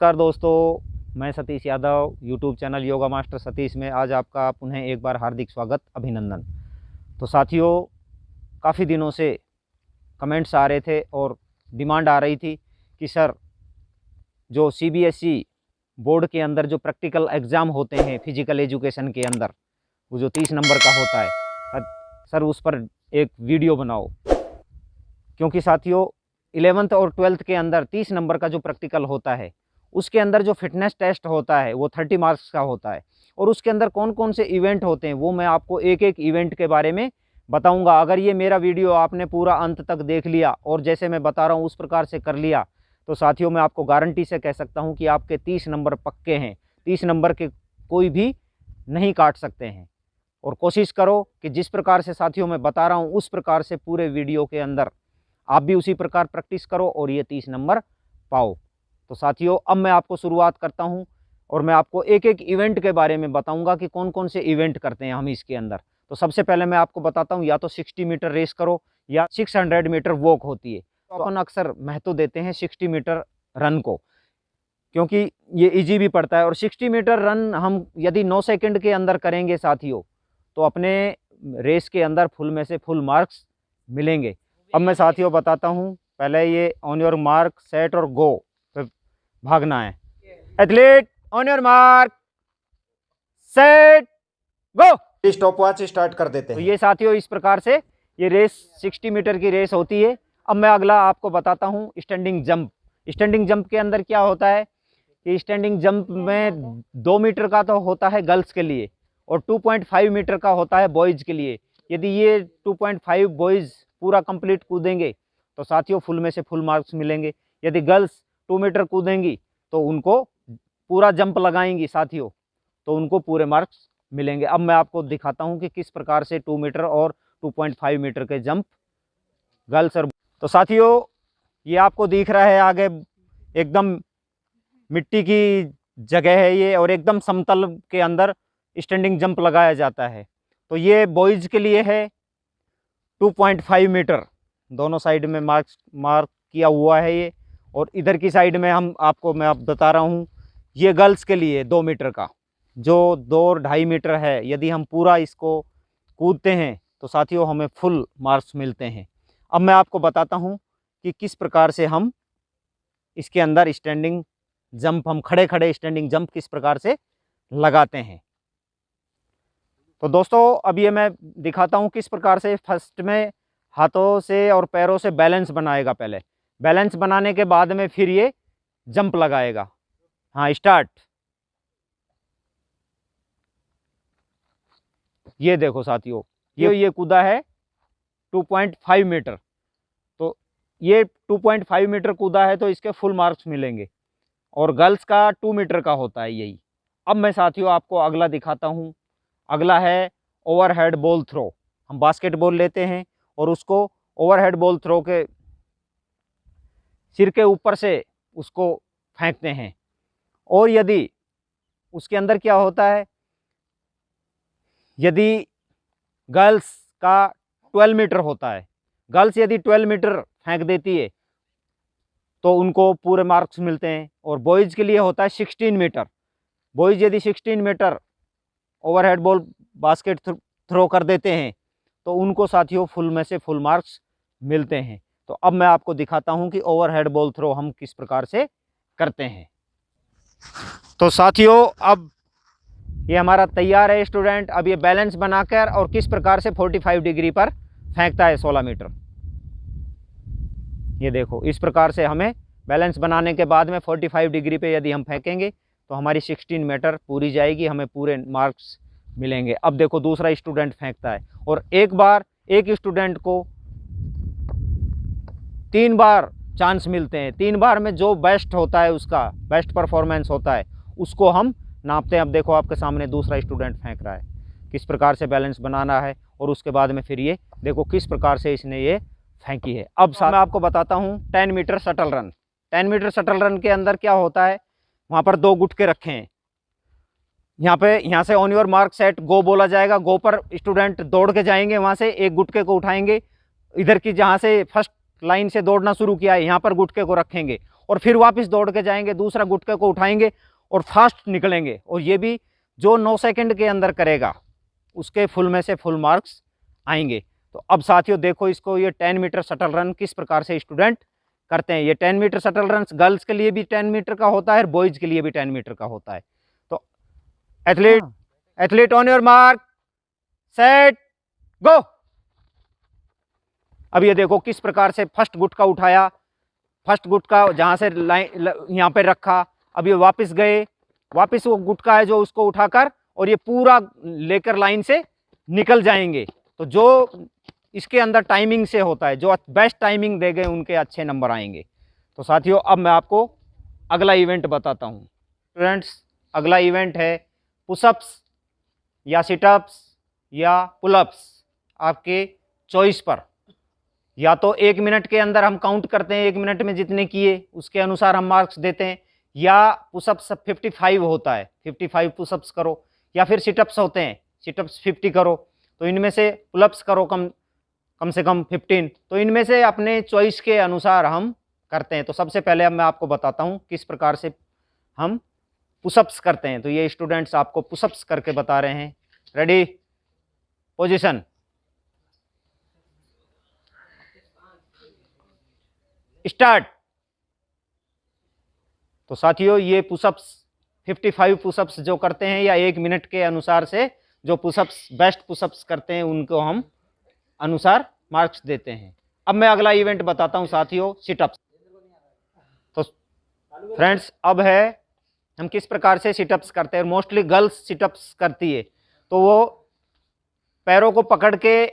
नमस्कार दोस्तों, मैं Satish Yadav YouTube channel yoga master Satish में आज आपका पुनः एक बार हार्दिक स्वागत, अभिनंदन। तो साथियों, काफ़ी दिनों से कमेंट्स आ रहे थे और डिमांड आ रही थी कि सर जो सीबीएसई बोर्ड के अंदर जो प्रैक्टिकल एग्ज़ाम होते हैं फिजिकल एजुकेशन के अंदर, वो जो 30 नंबर का होता है, सर उस पर एक वीडियो बनाओ। क्योंकि साथियों 11th और 12th के अंदर 30 नंबर का जो प्रैक्टिकल होता है उसके अंदर जो फिटनेस टेस्ट होता है वो 30 मार्क्स का होता है। और उसके अंदर कौन कौन से इवेंट होते हैं वो मैं आपको एक एक इवेंट के बारे में बताऊंगा। अगर ये मेरा वीडियो आपने पूरा अंत तक देख लिया और जैसे मैं बता रहा हूँ उस प्रकार से कर लिया तो साथियों मैं आपको गारंटी से कह सकता हूँ कि आपके 30 नंबर पक्के हैं। 30 नंबर के कोई भी नहीं काट सकते हैं। और कोशिश करो कि जिस प्रकार से साथियों मैं बता रहा हूँ उस प्रकार से पूरे वीडियो के अंदर आप भी उसी प्रकार प्रैक्टिस करो और ये 30 नंबर पाओ। तो साथियों अब मैं आपको शुरुआत करता हूं और मैं आपको एक एक इवेंट के बारे में बताऊंगा कि कौन कौन से इवेंट करते हैं हम इसके अंदर। तो सबसे पहले मैं आपको बताता हूं, या तो 60 मीटर रेस करो या 600 मीटर वॉक होती है। तो अपन अक्सर महत्व देते हैं 60 मीटर रन को, क्योंकि ये इजी भी पड़ता है। और 60 मीटर रन हम यदि 9 सेकंड के अंदर करेंगे साथियों तो अपने रेस के अंदर फुल में से फुल मार्क्स मिलेंगे। अब मैं साथियों बताता हूं, पहले ये ऑन योर मार्क सेट और गो पे भागना है। Athlete on your mark set go. Stop watch start कर देते हैं। तो ये साथियों इस प्रकार से ये रेस 60 मीटर की रेस होती है। अब मैं अगला आपको बताता हूं स्टैंडिंग जंप। स्टैंडिंग जंप के अंदर क्या होता है कि स्टैंडिंग जंप में 2 मीटर का तो होता है गर्ल्स के लिए और 2.5 मीटर का होता है बॉयज़ के लिए। यदि ये 2.5 बॉयज़ पूरा कंप्लीट कूदेंगे तो साथियों फुल में से फुल मार्क्स मिलेंगे। यदि गर्ल्स 2 मीटर कूदेंगी तो उनको पूरा जंप लगाएंगी साथियों तो उनको पूरे मार्क्स मिलेंगे। अब मैं आपको दिखाता हूं कि किस प्रकार से 2 मीटर और 2.5 मीटर के जंप गर्ल्स और तो साथियों ये आपको दिख रहा है आगे एकदम मिट्टी की जगह है ये और एकदम समतल के अंदर स्टैंडिंग जंप लगाया जाता है। तो ये बॉयज़ के लिए है 2.5 मीटर, दोनों साइड में मार्क किया हुआ है ये। और इधर की साइड में मैं आप बता रहा हूँ ये गर्ल्स के लिए 2 मीटर का जो 2-2.5 मीटर है। यदि हम पूरा इसको कूदते हैं तो साथियों हमें फुल मार्क्स मिलते हैं। अब मैं आपको बताता हूँ कि किस प्रकार से हम इसके अंदर स्टैंडिंग जंप, हम खड़े खड़े स्टैंडिंग जंप किस प्रकार से लगाते हैं। तो दोस्तों अब ये मैं दिखाता हूँ किस प्रकार से फर्स्ट में हाथों से और पैरों से बैलेंस बनाएगा। पहले बैलेंस बनाने के बाद में फिर ये जंप लगाएगा। हाँ स्टार्ट। ये देखो साथियों ये कूदा है 2.5 मीटर। तो ये 2.5 मीटर कूदा है तो इसके फुल मार्क्स मिलेंगे और गर्ल्स का 2 मीटर का होता है यही। अब मैं साथियों आपको अगला दिखाता हूँ। अगला है ओवरहेड बॉल थ्रो। हम बास्केटबॉल लेते हैं और उसको ओवरहेड बॉल थ्रो के सिर के ऊपर से उसको फेंकते हैं। और यदि उसके अंदर क्या होता है, यदि गर्ल्स का 12 मीटर होता है, गर्ल्स यदि 12 मीटर फेंक देती है तो उनको पूरे मार्क्स मिलते हैं। और बॉयज़ के लिए होता है 16 मीटर। बॉयज़ यदि 16 meter overhead ball basket throw कर देते हैं तो उनको साथियों फुल में से फुल मार्क्स मिलते हैं। तो अब मैं आपको दिखाता हूं कि ओवरहेड बॉल थ्रो हम किस प्रकार से करते हैं। तो साथियों अब ये हमारा तैयार है स्टूडेंट। अब ये बैलेंस बनाकर और किस प्रकार से 45 डिग्री पर फेंकता है 16 मीटर। ये देखो इस प्रकार से हमें बैलेंस बनाने के बाद में 45 डिग्री पे यदि हम फेंकेंगे तो हमारी 16 मीटर पूरी जाएगी, हमें पूरे मार्क्स मिलेंगे। अब देखो दूसरा स्टूडेंट फेंकता है और एक बार एक स्टूडेंट को 3 बार चांस मिलते हैं। 3 बार में जो बेस्ट होता है, उसका बेस्ट परफॉर्मेंस होता है, उसको हम नापते हैं। अब देखो आपके सामने दूसरा स्टूडेंट फेंक रहा है, किस प्रकार से बैलेंस बनाना है और उसके बाद में फिर ये देखो किस प्रकार से इसने ये फेंकी है। अब मैं आपको बताता हूँ 10 meter shuttle run. 10 meter shuttle run के अंदर क्या होता है, वहाँ पर 2 गुटके रखे हैं। यहाँ से on your mark set go बोला जाएगा। गो पर स्टूडेंट दौड़ के जाएंगे, वहाँ से एक गुटके को उठाएंगे, इधर की जहाँ से फर्स्ट लाइन से दौड़ना शुरू किया है यहाँ पर गुटके को रखेंगे और फिर वापस दौड़ के जाएंगे, दूसरा गुटके को उठाएंगे और फास्ट निकलेंगे। और ये भी जो 9 सेकंड के अंदर करेगा उसके फुल में से फुल मार्क्स आएंगे। तो अब साथियों देखो इसको, ये 10 मीटर शटल रन किस प्रकार से स्टूडेंट करते हैं। ये 10 मीटर शटल रन गर्ल्स के लिए भी 10 मीटर का होता है और बॉयज के लिए भी 10 मीटर का होता है। तो athlete on your mark set go. अब ये देखो किस प्रकार से फर्स्ट गुटका उठाया, फर्स्ट गुटका जहां से यहाँ पे रखा, अब ये वापस गए, वापस वो गुटका है जो उसको उठाकर और ये पूरा लेकर लाइन से निकल जाएंगे। तो जो इसके अंदर टाइमिंग से होता है, जो बेस्ट टाइमिंग देंगे उनके अच्छे नंबर आएंगे। तो साथियों अब मैं आपको अगला इवेंट बताता हूँ। स्टूडेंट्स अगला इवेंट है पुशअप्स या सिटअप्स या पुलअप्स, आपके चॉइस पर। या तो 1 मिनट के अंदर हम काउंट करते हैं, 1 मिनट में जितने किए उसके अनुसार हम मार्क्स देते हैं, या पुशअप्स 55 होता है 55 पुशअप्स करो, या फिर सिटअप्स होते हैं सिटअप्स 50 करो। तो इनमें से पुलअप्स करो कम से कम 15। तो इनमें से अपने चॉइस के अनुसार हम करते हैं। तो सबसे पहले अब मैं आपको बताता हूँ किस प्रकार से हम पुशअप्स करते हैं। तो ये स्टूडेंट्स आपको पुशअप्स करके बता रहे हैं। Ready, position, start. तो साथियों ये पुशअप्स 55 पुशअप्स जो करते हैं या 1 मिनट के अनुसार से जो पुशअप्स बेस्ट पुशअप्स करते हैं उनको हम अनुसार मार्क्स देते हैं। अब मैं अगला इवेंट बताता हूं साथियों, सिटअप्स। तो फ्रेंड्स अब है हम किस प्रकार से सिटअप्स करते हैं। मोस्टली गर्ल्स सिटअप्स करती है। तो वो पैरों को पकड़ के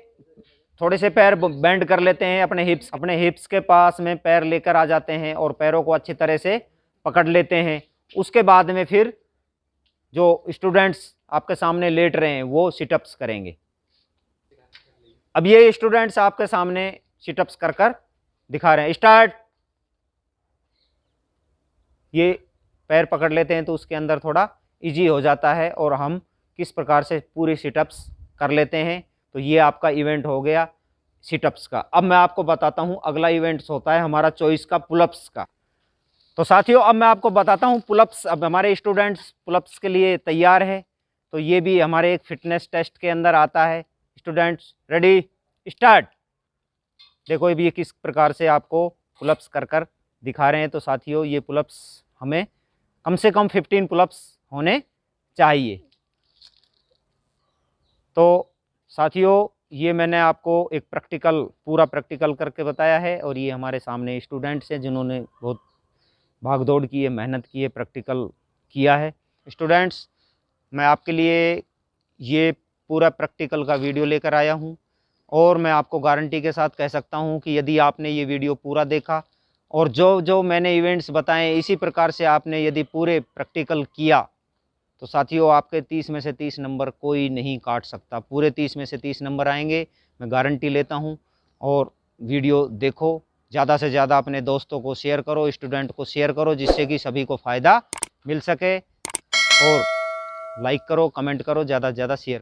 थोड़े से पैर बेंड कर लेते हैं, अपने हिप्स के पास में पैर लेकर आ जाते हैं और पैरों को अच्छी तरह से पकड़ लेते हैं। उसके बाद में फिर जो स्टूडेंट्स आपके सामने लेट रहे हैं वो सिटअप्स करेंगे। अब ये स्टूडेंट्स आपके सामने सिटअप्स कर दिखा रहे हैं। स्टार्ट। ये पैर पकड़ लेते हैं तो उसके अंदर थोड़ा इजी हो जाता है और हम किस प्रकार से पूरी सिटअप्स कर लेते हैं। तो ये आपका इवेंट हो गया सिटअप्स का। अब मैं आपको बताता हूं अगला इवेंट्स होता है हमारा चॉइस का, पुलअप्स का। तो साथियों अब मैं आपको बताता हूं पुलअप्स। अब हमारे स्टूडेंट्स पुलअप्स के लिए तैयार है। तो ये भी हमारे एक फिटनेस टेस्ट के अंदर आता है। Students ready, start. देखो ये किस प्रकार से आपको पुलअप्स कर दिखा रहे हैं। तो साथियों ये पुलअप्स हमें कम से कम 15 पुलअप्स होने चाहिए। तो साथियों ये मैंने आपको एक पूरा प्रैक्टिकल करके बताया है। और ये हमारे सामने स्टूडेंट्स हैं जिन्होंने बहुत भाग दौड़ की है, मेहनत की है, प्रैक्टिकल किया है। स्टूडेंट्स मैं आपके लिए ये पूरा प्रैक्टिकल का वीडियो लेकर आया हूँ और मैं आपको गारंटी के साथ कह सकता हूँ कि यदि आपने ये वीडियो पूरा देखा और जो मैंने इवेंट्स बताए इसी प्रकार से आपने यदि पूरे प्रैक्टिकल किया तो साथियों आपके 30 में से 30 नंबर कोई नहीं काट सकता। पूरे 30 में से 30 नंबर आएंगे, मैं गारंटी लेता हूँ। और वीडियो देखो, ज़्यादा से ज़्यादा अपने दोस्तों को शेयर करो, स्टूडेंट को शेयर करो, जिससे कि सभी को फ़ायदा मिल सके। और लाइक करो, कमेंट करो, ज़्यादा से ज़्यादा शेयर।